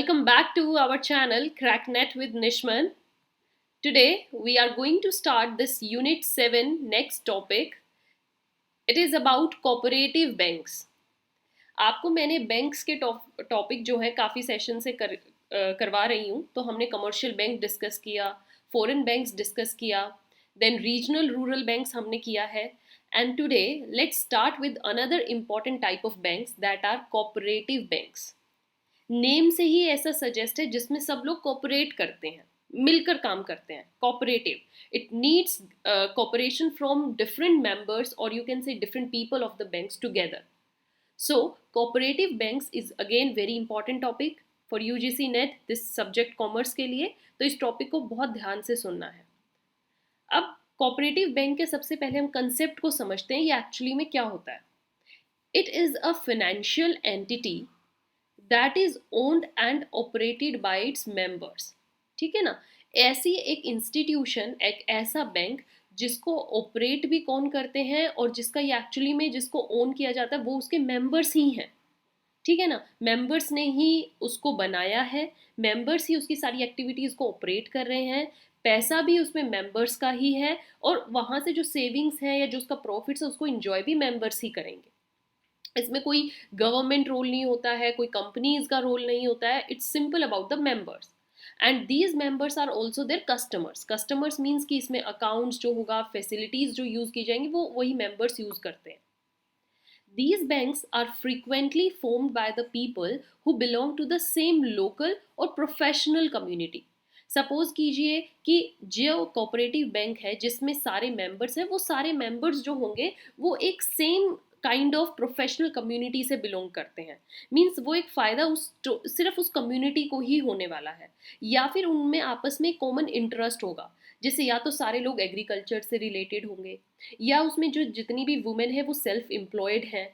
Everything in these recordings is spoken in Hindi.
Welcome back to our channel CrackNet with Nishman. Today we are going to start this Unit 7 next topic. It is about cooperative banks. आपको मैंने बैंक्स के टॉपिक जो है काफ़ी सेशन से करवा रही हूँ. तो हमने कमर्शियल बैंक डिस्कस किया, फॉरेन बैंक्स डिस्कस किया, देन रीजनल रूरल बैंक्स हमने किया है. And today let's start with another important type of banks that are cooperative banks. Name से ही ऐसा सजेस्ट है जिसमें सब लोग कोऑपरेट करते हैं, मिलकर काम करते हैं. Cooperative, it needs cooperation from different members और you can say different people of the banks together. So, cooperative banks is again very important topic for UGC NET, this subject commerce के लिए. तो इस टॉपिक को बहुत ध्यान से सुनना है. अब कोऑपरेटिव बैंक के सबसे पहले हम कंसेप्ट को समझते हैं, ये एक्चुअली में क्या होता है. It is a financial entity that is owned and operated by its members. ठीक है ना. ऐसी एक इंस्टीट्यूशन, एक ऐसा बैंक जिसको ऑपरेट भी कौन करते हैं और जिसका ये एक्चुअली में जिसको ओन किया जाता है वो उसके मेंबर्स ही हैं. ठीक है ना. मेंबर्स ने ही उसको बनाया है, मेंबर्स ही उसकी सारी एक्टिविटीज़ को ऑपरेट कर रहे हैं, पैसा भी उसमें मेंबर्स का ही है और वहाँ से जो सेविंग्स है या जो उसका प्रॉफिट्स है उसको इंजॉय भी मेंबर्स ही करेंगे. इसमें कोई गवर्नमेंट रोल नहीं होता है, कोई कंपनीज का रोल नहीं होता है. It's simple about the members. And these members are also their customers. Customers means कि इसमें अकाउंट्स जो होगा, फैसिलिटीज जो यूज की जाएंगी वो वही मेंबर्स यूज करते हैं. These banks are frequently formed by the people who belong to the same local or professional community. Suppose कीजिए कि जो कोऑपरेटिव बैंक है जिसमें सारे मेंबर्स हैं, वो सारे मेंबर्स जो होंगे वो एक same kind of professional community से बिलोंग करते हैं. मीन्स वो एक फ़ायदा सिर्फ उस कम्युनिटी को ही होने वाला है, या फिर उनमें आपस में कॉमन इंटरेस्ट होगा. जैसे या तो सारे लोग एग्रीकल्चर से रिलेटेड होंगे, या उसमें जो जितनी भी वुमेन है वो सेल्फ एम्प्लॉयड हैं,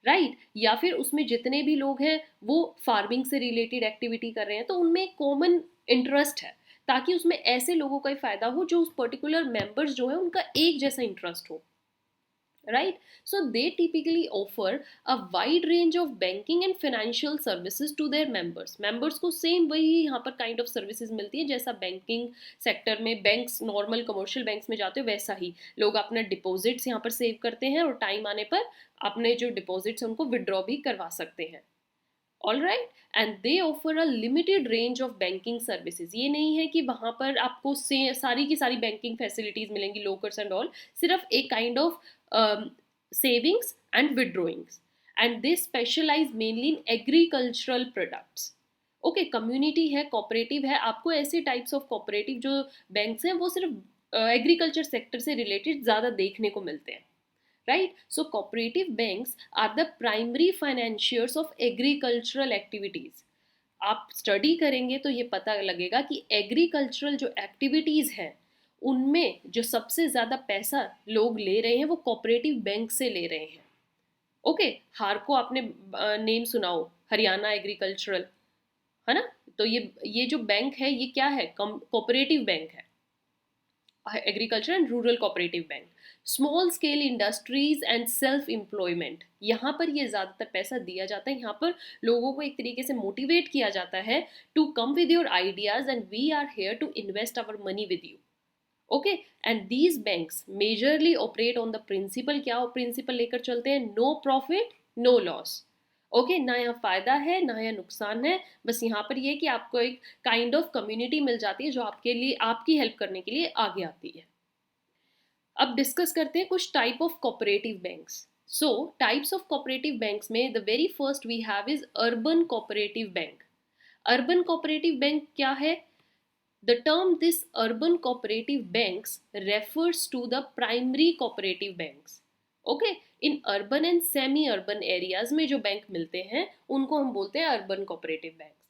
राइट. या फिर उसमें जितने भी लोग हैं वो फार्मिंग से रिलेटेड एक्टिविटी कर रहे हैं. तो उनमें कॉमन इंटरेस्ट है ताकि उसमें ऐसे लोगों का ही फायदा हो जो उस पर्टिकुलर मेंबर्स जो है उनका एक जैसा इंटरेस्ट हो, right. So they typically offer a wide range of banking and financial services to their members को सेम वही यहाँ पर काइंड ऑफ सर्विसेज मिलती है जैसा बैंकिंग सेक्टर में बैंक्स, नॉर्मल कमर्शियल बैंक्स में जाते हो वैसा ही लोग अपना डिपॉजिट्स यहाँ पर सेव करते हैं और टाइम आने पर अपने जो डिपॉजिट्स उनको विड्रॉ भी करवा सकते हैं. All right. And they offer a limited range of banking services. ये नहीं है कि वहाँ पर आपको सारी की सारी बैंकिंग फैसिलिटीज मिलेंगी, लोकर्स एंड ऑल. सिर्फ एक kind of savings and withdrawings, and they specialize mainly in agricultural products. Okay, community है, कोऑपरेटिव है. आपको ऐसे टाइप्स ऑफ कोऑपरेटिव जो बैंक्स हैं वो सिर्फ एग्रीकल्चर सेक्टर से रिलेटेड ज़्यादा देखने को मिलते हैं, right. So cooperative banks are the primary financiers of agricultural activities. आप स्टडी करेंगे तो ये पता लगेगा कि एग्रीकल्चरल जो एक्टिविटीज़ हैं उनमें जो सबसे ज़्यादा पैसा लोग ले रहे हैं वो कोऑपरेटिव बैंक से ले रहे हैं. ओके. हारको आपने नेम सुनाओ, हरियाणा एग्रीकल्चरल, है ना. तो ये जो बैंक है ये क्या है, कोऑपरेटिव बैंक है, agriculture and rural cooperative bank. Small scale industries and self employment, यहाँ पर ये ज़्यादातर पैसा दिया जाता है. यहाँ पर लोगों को एक तरीके से मोटिवेट किया जाता है to come with your ideas and we are here to invest our money with you. Okay. And these banks majorly operate on the principle. क्या प्रिंसिपल लेकर चलते हैं? No profit no loss. Okay. ना यहाँ फायदा है ना यहाँ नुकसान है. बस यहाँ पर ये कि आपको एक काइंड ऑफ कम्युनिटी मिल जाती है जो आपके लिए, आपकी हेल्प करने के लिए आगे आती है. अब डिस्कस करते हैं कुछ type of cooperative banks. So types of cooperative banks में the very first we have is urban cooperative bank. Urban cooperative bank क्या है? The term this urban cooperative banks refers to the primary cooperative banks. Okay, in urban and semi-urban areas में जो बैंक मिलते हैं उनको हम बोलते हैं urban cooperative banks.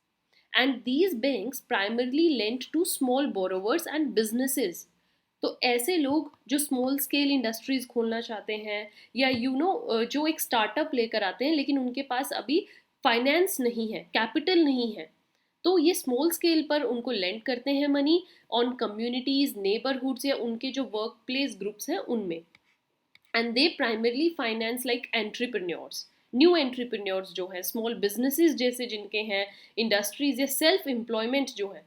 And these banks primarily lend to small borrowers and businesses. तो ऐसे लोग जो स्मॉल स्केल इंडस्ट्रीज खोलना चाहते हैं या जो एक स्टार्टअप लेकर आते हैं लेकिन उनके पास अभी फाइनेंस नहीं है, कैपिटल नहीं है, तो ये स्मॉल स्केल पर उनको लेंड करते हैं मनी ऑन कम्युनिटीज, नेबरहुड्स या उनके जो वर्क प्लेस ग्रुप्स हैं उनमें. And they primarily finance like entrepreneurs. New entrepreneurs जो हैं, स्मॉल बिजनेसेस जैसे जिनके हैं, इंडस्ट्रीज या सेल्फ एम्प्लॉयमेंट जो है,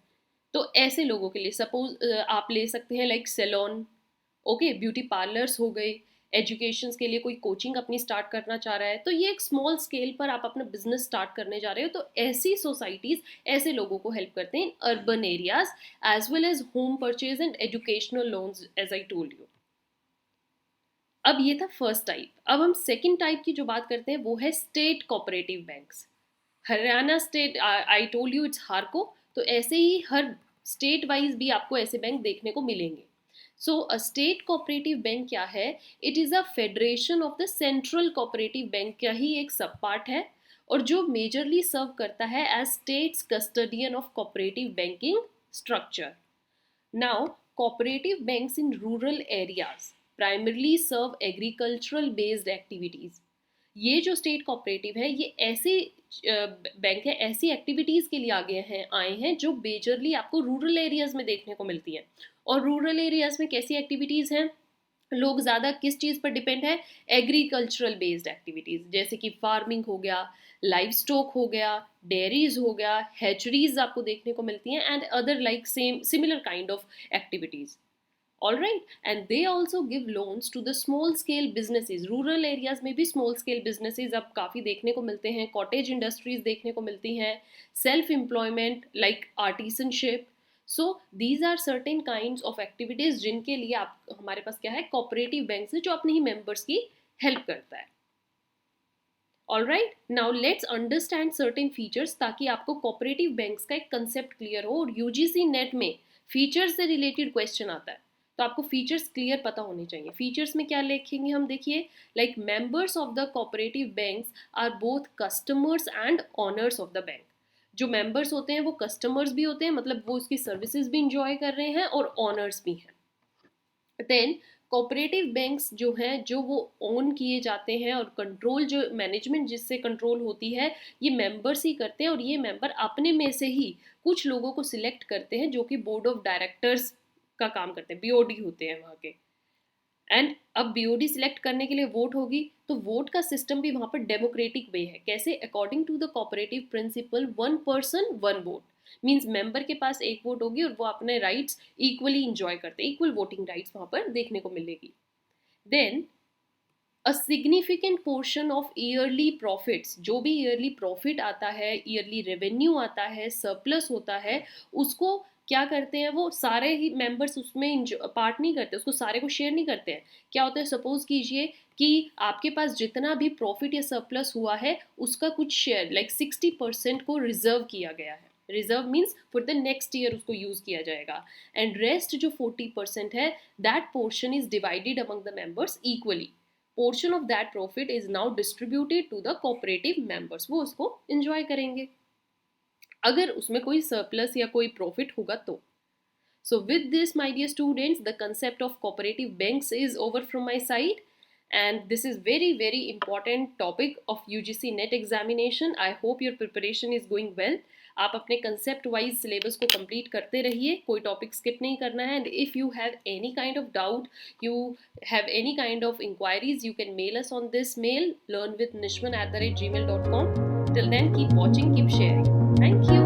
तो ऐसे लोगों के लिए सपोज आप ले सकते हैं like salon, okay, beauty parlours हो गए, एजुकेशन के लिए कोई कोचिंग अपनी स्टार्ट करना चाह रहा है, तो ये एक स्मॉल स्केल पर आप अपना बिजनेस स्टार्ट करने जा रहे हो, तो ऐसी सोसाइटीज ऐसे लोगों को हेल्प करते हैं in urban areas as well as home purchase and educational loans as I told you. अब ये था फर्स्ट टाइप। अब हम सेकंड टाइप की जो बात करते हैं वो है state cooperative banks. Haryana state, I told you it's Harco, तो ऐसे ही हर स्टेट वाइज भी आपको ऐसे बैंक देखने को मिलेंगे। सो अ स्टेट कोऑपरेटिव बैंक क्या है? It is a federation of the central cooperative bank का ही एक सब पार्ट है, और जो मेजरली सर्व करता है as state's custodian of cooperative banking structure. Now cooperative banks in rural areas primarily serve agricultural based activities. ये जो स्टेट कोऑपरेटिव है ये ऐसे बैंक है, ऐसी एक्टिविटीज़ के लिए आए हैं जो मेजरली आपको रूरल एरियाज़ में देखने को मिलती हैं। और रूरल एरियाज़ में कैसी एक्टिविटीज़ हैं? लोग ज़्यादा किस चीज़ पर डिपेंड है? एग्रीकल्चरल बेस्ड एक्टिविटीज़, जैसे कि फार्मिंग हो गया, लाइव स्टॉक हो गया, डेयरीज हो गया, हैचरीज आपको देखने को मिलती हैं, and other like same similar kind of activities. All right, and they also give loans to the small scale businesses. Rural areas में भी small scale businesses अब काफ़ी देखने को मिलते हैं, cottage industries देखने को मिलती हैं, self employment like artisanship. So these are certain kinds of activities जिनके लिए आप हमारे पास क्या है, cooperative banks है जो अपने ही members की help करता है। All right, now let's understand certain features ताकि आपको cooperative banks का एक concept clear हो। और UGC नेट में features से related question आता है, तो आपको फीचर्स क्लियर पता होने चाहिए। फीचर्स में क्या लिखेंगे हम, देखिए, like members of the cooperative banks are both customers and owners of the bank. जो मेंबर्स होते हैं वो कस्टमर्स भी होते हैं, मतलब वो उसकी सर्विसेज भी इंजॉय कर रहे हैं, और ऑनर्स भी हैं। देन कोऑपरेटिव बैंक्स जो हैं, जो वो ओन किए जाते हैं, और कंट्रोल जो मैनेजमेंट जिससे कंट्रोल होती है ये मेंबर्स ही करते हैं, और ये मेंबर अपने में से ही कुछ लोगों को सिलेक्ट करते हैं जो कि बोर्ड ऑफ डायरेक्टर्स का काम करते हैं, बीओडी होते हैं वहाँ के। एंड अब बीओडी सिलेक्ट करने के लिए वोट होगी, तो वोट का सिस्टम भी वहाँ पर डेमोक्रेटिक वे है। कैसे? According to the cooperative principle, one person one vote, means member के पास एक वोट होगी और वो अपने राइट्स इक्वली इंजॉय करते हैं, इक्वल वोटिंग राइट्स वहाँ पर देखने को मिलेगी। Then a significant portion of yearly profits, जो भी ईयरली प्रॉफिट आता है, ईयरली रेवेन्यू आता है, सरप्लस होता है, उसको क्या करते हैं, वो सारे ही मेंबर्स उसमें पार्ट नहीं करते, उसको सारे को शेयर नहीं करते हैं। क्या होता है, सपोज कीजिए कि आपके पास जितना भी प्रॉफिट या सरप्लस हुआ है उसका कुछ शेयर लाइक 60% को रिजर्व किया गया है। Reserve means for the next year उसको यूज किया जाएगा, एंड रेस्ट जो 40% है, that portion is divided among the members equally. Portion of that profit is now distributed to the cooperative members, वो उसको एंजॉय करेंगे अगर उसमें कोई सरप्लस या कोई प्रॉफिट होगा तो। So with this, my dear students, the concept of cooperative banks is over from my side, and this is very important topic of UGC NET examination. I hope your preparation is going well. आप अपने concept wise syllabus को complete करते रहिए, कोई topic skip नहीं करना है, and if you have any kind of doubt, you have any kind of inquiries, you can mail us on this mail, learnwithnishman@gmail.com. Till then, keep watching, keep sharing. Thank you.